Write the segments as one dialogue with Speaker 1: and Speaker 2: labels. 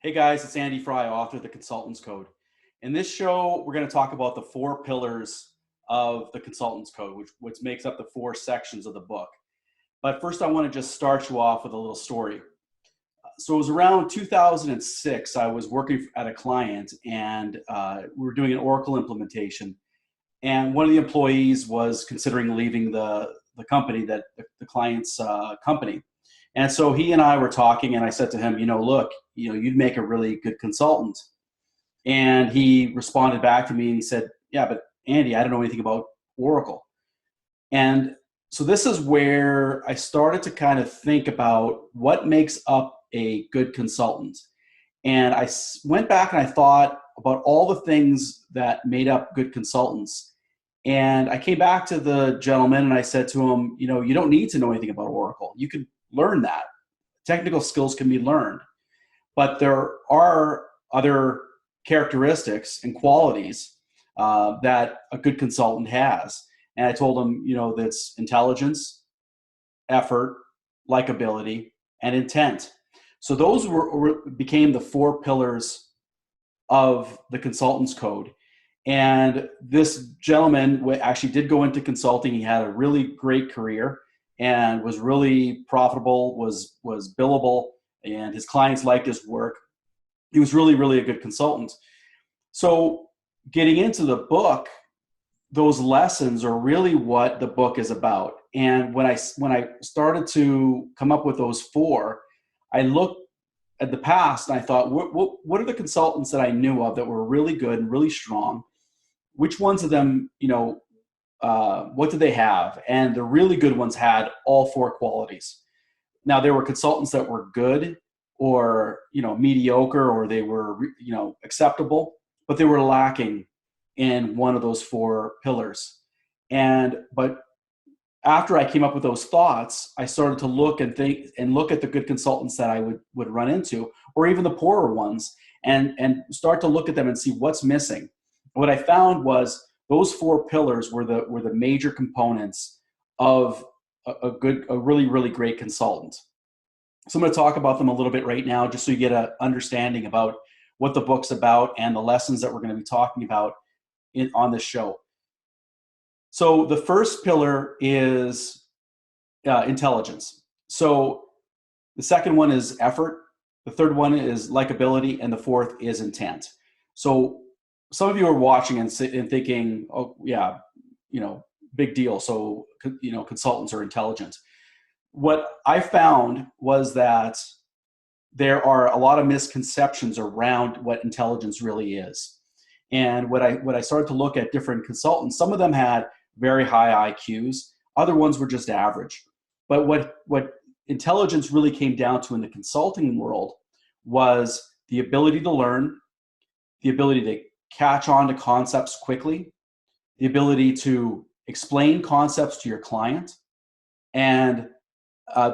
Speaker 1: Hey guys, it's Andy Fry, author of The Consultant's Code. In this show, we're going to talk about the four pillars of the Consultant's Code, which makes up the four sections of the book. But first, I want to just start you off with a little story. So it was around 2006. I was working at a client, and we were doing an Oracle implementation. And one of the employees was considering leaving the company, the client's company. And so he and I were talking, and I said to him, look, you'd make a really good consultant. And he responded back to me and he said, yeah, but Andy, I don't know anything about Oracle. And so this is where I started to kind of think about what makes up a good consultant. And I went back and I thought about all the things that made up good consultants. And I came back to the gentleman and I said to him, you don't need to know anything about Oracle. You could learn that. Technical skills can be learned. But there are other characteristics and qualities that a good consultant has. And I told him, that's intelligence, effort, likability, and intent. So those became the four pillars of the Consultant's Code. And this gentleman actually did go into consulting. He had a really great career and was really profitable, was billable, and his clients liked his work. He was really, really a good consultant. So getting into the book, those lessons are really what the book is about. And when I started to come up with those four, I looked at the past and I thought, what are the consultants that I knew of that were really good and really strong? Which ones of them, what did they have? And the really good ones had all four qualities. Now, there were consultants that were good or, mediocre, or they were, acceptable, but they were lacking in one of those four pillars. But after I came up with those thoughts, I started to look and think and look at the good consultants that I would run into, or even the poorer ones, and start to look at them and see what's missing. What I found was those four pillars were the major components of a really, really great consultant. So I'm going to talk about them a little bit right now, just so you get an understanding about what the book's about and the lessons that we're going to be talking about on this show. So the first pillar is intelligence. So the second one is effort. The third one is likability, and the fourth is intent. So some of you are watching and thinking, oh yeah, big deal. So, consultants are intelligent. What I found was that there are a lot of misconceptions around what intelligence really is. And when I started to look at different consultants, some of them had very high IQs. Other ones were just average. But what intelligence really came down to in the consulting world was the ability to learn, the ability to catch on to concepts quickly, the ability to explain concepts to your client, and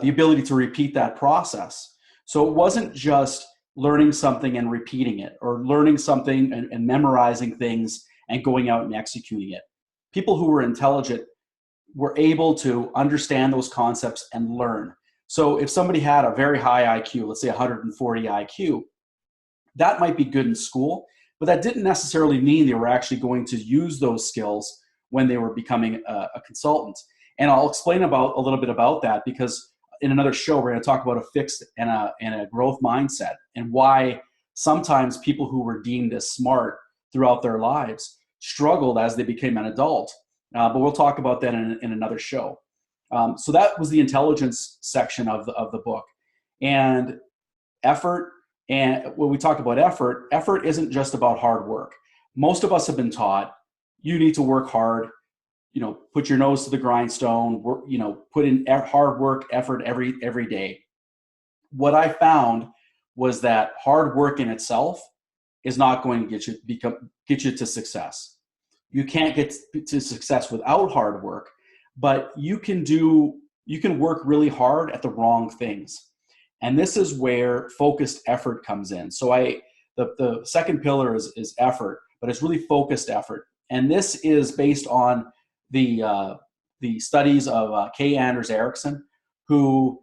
Speaker 1: the ability to repeat that process. So it wasn't just learning something and repeating it, or learning something and memorizing things and going out and executing it. People who were intelligent were able to understand those concepts and learn. So if somebody had a very high IQ, let's say 140 IQ, that might be good in school, but that didn't necessarily mean they were actually going to use those skills when they were becoming a consultant. And I'll explain a little bit about that, because in another show, we're going to talk about a fixed and a growth mindset, and why sometimes people who were deemed as smart throughout their lives struggled as they became an adult. But we'll talk about that in another show. So that was the intelligence section of the book. And effort, and when we talk about effort isn't just about hard work. Most of us have been taught you need to work hard, put your nose to the grindstone, work, put in hard work, effort every day. What I found was that hard work in itself is not going to get you to success. You can't get to success without hard work, but you can work really hard at the wrong things. And this is where focused effort comes in. So the second pillar is effort, but it's really focused effort. And this is based on the studies of Kay Anders Ericsson, who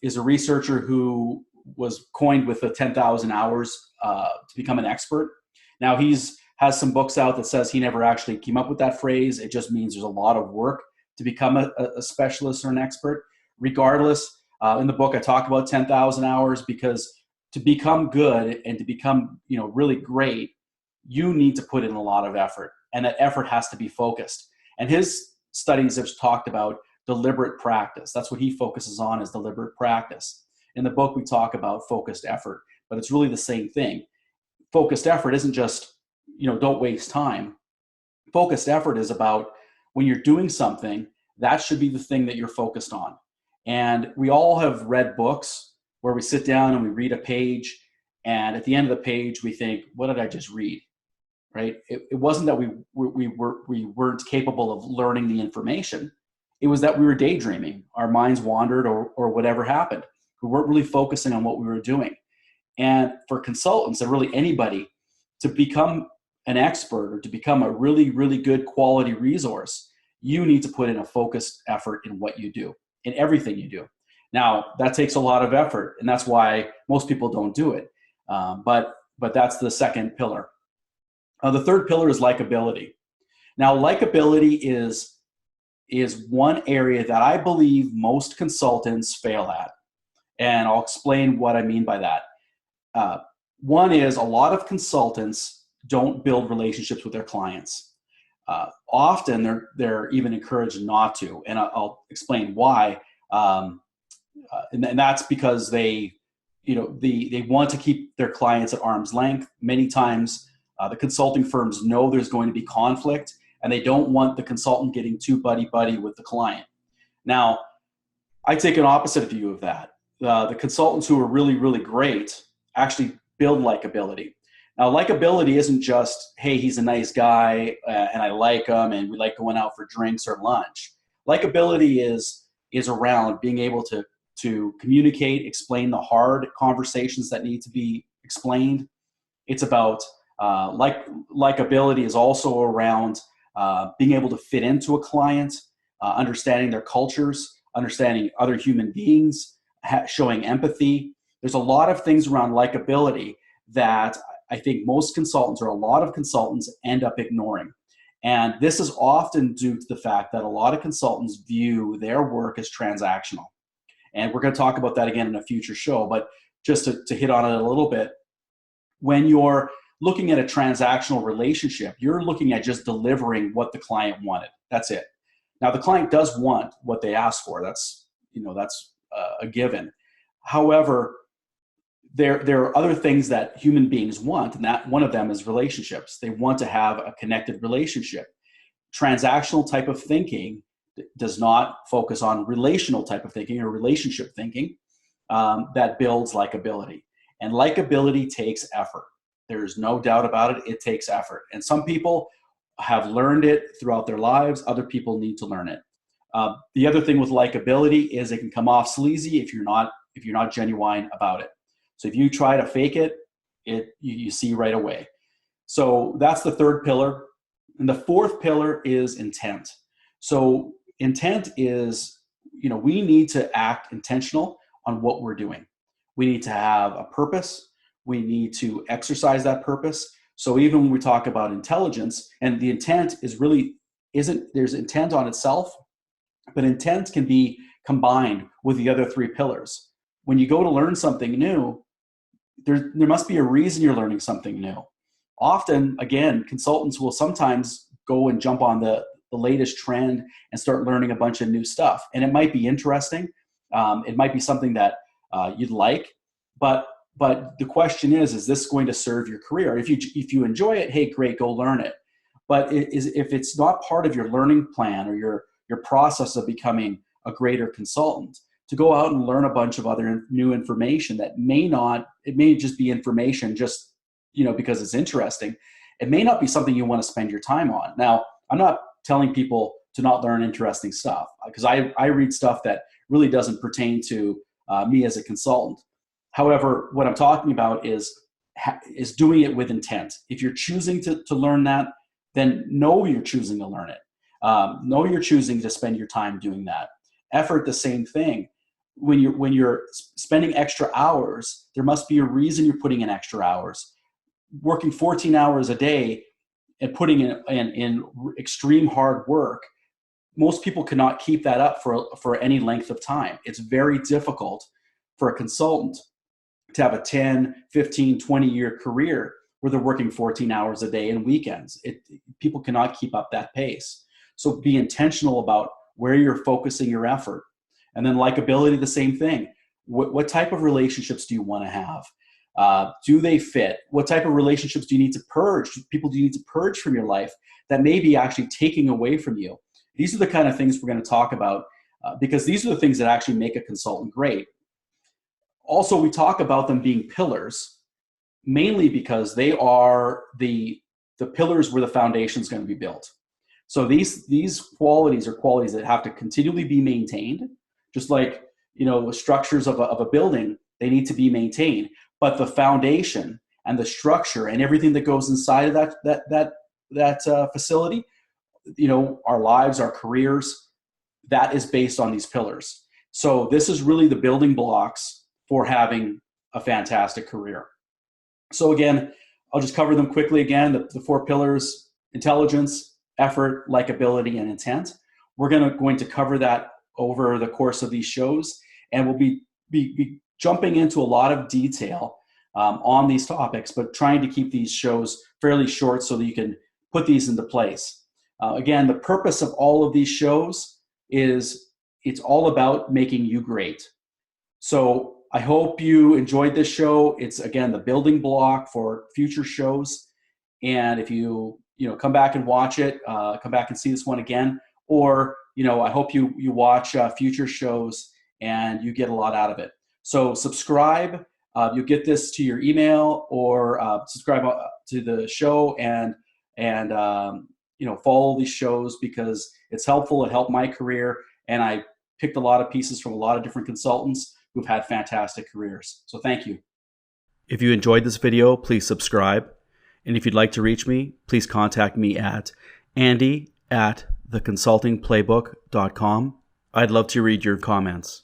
Speaker 1: is a researcher who was coined with the 10,000 hours to become an expert. Now has some books out that says he never actually came up with that phrase. It just means there's a lot of work to become a specialist or an expert. Regardless, in the book I talk about 10,000 hours because to become good and to become really great, you need to put in a lot of effort, and that effort has to be focused. And his studies have talked about deliberate practice. That's what he focuses on, is deliberate practice. In the book we talk about focused effort, but it's really the same thing. Focused effort isn't just don't waste time. Focused effort is about when you're doing something, that should be the thing that you're focused on. And we all have read books where we sit down and we read a page, and at the end of the page we think, what did I just read? Right? It wasn't that we weren't capable of learning the information. It was that we were daydreaming. Our minds wandered, or whatever happened. We weren't really focusing on what we were doing. And for consultants, and really anybody, to become an expert or to become a really, really good quality resource, you need to put in a focused effort in what you do, in everything you do. Now, that takes a lot of effort, and that's why most people don't do it. But that's the second pillar. The third pillar is likability. Now, likability is one area that I believe most consultants fail at. And I'll explain what I mean by that. One is a lot of consultants don't build relationships with their clients. Often they're even encouraged not to, and I'll explain why. And that's because they want to keep their clients at arm's length. Many times, the consulting firms know there's going to be conflict, and they don't want the consultant getting too buddy-buddy with the client. Now, I take an opposite view of that. The consultants who are really, really great actually build likability. Now, likability isn't just, hey, he's a nice guy and I like him and we like going out for drinks or lunch. Likability is around being able to communicate, explain the hard conversations that need to be explained. It's about likability is also around being able to fit into a client, understanding their cultures, understanding other human beings, showing empathy. There's a lot of things around likability that I think most consultants, or a lot of consultants, end up ignoring. And this is often due to the fact that a lot of consultants view their work as transactional. And we're going to talk about that again in a future show, but just to hit on it a little bit, when you're looking at a transactional relationship, you're looking at just delivering what the client wanted. That's it. Now, the client does want what they ask for. That's a given. However, there are other things that human beings want, and that one of them is relationships. They want to have a connected relationship. Transactional type of thinking does not focus on relational type of thinking or relationship thinking that builds likability. And likability takes effort. There's no doubt about it. It takes effort. And some people have learned it throughout their lives. Other people need to learn it. The other thing with likability is it can come off sleazy if you're not genuine about it. So if you try to fake it, you see right away. So that's the third pillar. And the fourth pillar is intent. So intent is, we need to act intentional on what we're doing. We need to have a purpose. We need to exercise that purpose. So even when we talk about intelligence, and the intent there's intent on itself, but intent can be combined with the other three pillars. When you go to learn something new, there must be a reason you're learning something new. Often, again, consultants will sometimes go and jump on the latest trend and start learning a bunch of new stuff. And it might be interesting. It might be something that you'd like, but the question is this going to serve your career? If you enjoy it, hey, great, go learn it. But if it's not part of your learning plan or your process of becoming a greater consultant, to go out and learn a bunch of other new information that it may just be information just, because it's interesting. It may not be something you want to spend your time on. Now, I'm not telling people to not learn interesting stuff, because I read stuff that really doesn't pertain to me as a consultant. However, what I'm talking about is doing it with intent. If you're choosing to learn that, then know you're choosing to learn it. Know you're choosing to spend your time doing that. Effort, the same thing. when you're spending extra hours, there must be a reason you're putting in extra hours. Working 14 hours a day and putting in extreme hard work, most people cannot keep that up for any length of time. It's very difficult for a consultant to have a 10, 15, 20-year career where they're working 14 hours a day and weekends. People cannot keep up that pace. So be intentional about where you're focusing your effort. And then likability, the same thing. What type of relationships do you want to have? Do they fit? What type of relationships do you need to purge? People do you need to purge from your life that may be actually taking away from you? These are the kind of things we're going to talk about because these are the things that actually make a consultant great. Also, we talk about them being pillars, mainly because they are the pillars where the foundation is going to be built. So these qualities are qualities that have to continually be maintained, just like the structures of a building, they need to be maintained. But the foundation and the structure and everything that goes inside of that facility, our lives, our careers, that is based on these pillars. So this is really the building blocks for having a fantastic career. So again, I'll just cover them quickly again. The 4 pillars: intelligence, effort, likability, and intent. We're going to cover that over the course of these shows, and we'll be jumping into a lot of detail on these topics, but trying to keep these shows fairly short so that you can put these into place. Again, the purpose of all of these shows is it's all about making you great. So I hope you enjoyed this show. It's, again, the building block for future shows. And if you come back and watch it, come back and see this one again, or I hope you watch future shows and you get a lot out of it. So subscribe. You'll get this to your email, or subscribe to the show and follow these shows because it's helpful. It helped my career, and I picked a lot of pieces from a lot of different consultants who've had fantastic careers. So thank you. If you enjoyed this video, please subscribe. And if you'd like to reach me, please contact me at andy@theconsultingplaybook.com. I'd love to read your comments.